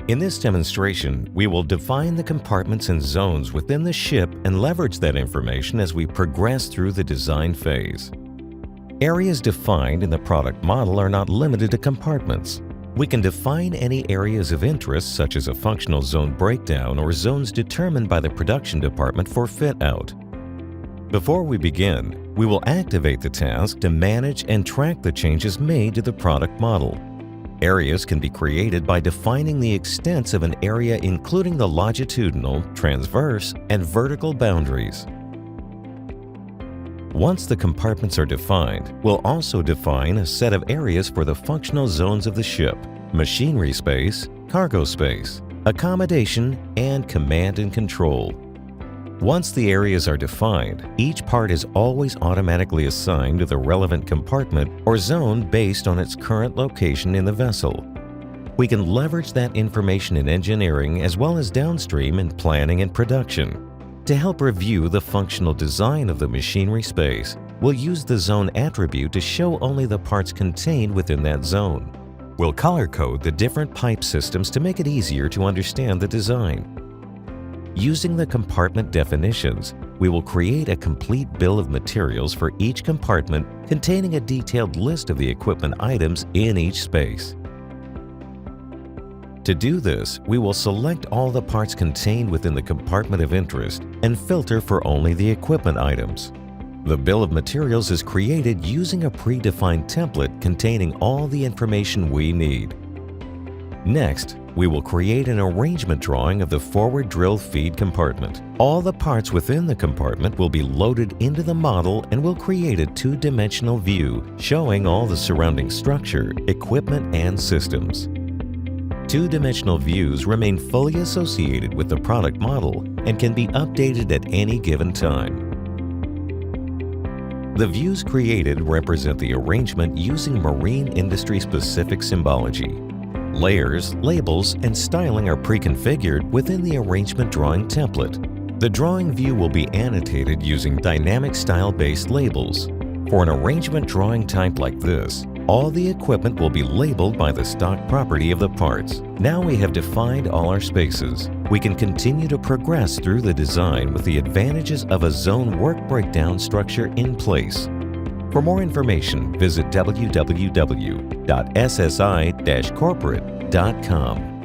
In this demonstration, we will define the compartments and zones within the ship and leverage that information as we progress through the design phase. Areas defined in the product model are not limited to compartments. We can define any areas of interest, such as a functional zone breakdown or zones determined by the production department for fit-out. Before we begin, we will activate the task to manage and track the changes made to the product model. Areas can be created by defining the extents of an area, including the longitudinal, transverse, and vertical boundaries. Once the compartments are defined, we'll also define a set of areas for the functional zones of the ship: machinery space, cargo space, accommodation, and command and control. Once the areas are defined, each part is always automatically assigned to the relevant compartment or zone based on its current location in the vessel. We can leverage that information in engineering as well as downstream in planning and production. To help review the functional design of the machinery space, we'll use the zone attribute to show only the parts contained within that zone. We'll color-code the different pipe systems to make it easier to understand the design. Using the compartment definitions, we will create a complete bill of materials for each compartment containing a detailed list of the equipment items in each space. To do this, we will select all the parts contained within the compartment of interest and filter for only the equipment items. The bill of materials is created using a predefined template containing all the information we need. Next, we will create an arrangement drawing of the forward drill feed compartment. All the parts within the compartment will be loaded into the model and will create a two-dimensional view showing all the surrounding structure, equipment, and systems. Two-dimensional views remain fully associated with the product model and can be updated at any given time. The views created represent the arrangement using marine industry-specific symbology. Layers, labels, and styling are pre-configured within the arrangement drawing template. The drawing view will be annotated using dynamic style-based labels. For an arrangement drawing type like this, all the equipment will be labeled by the stock property of the parts. Now we have defined all our spaces. We can continue to progress through the design with the advantages of a zone work breakdown structure in place. For more information, visit www.ssi-corporate.com.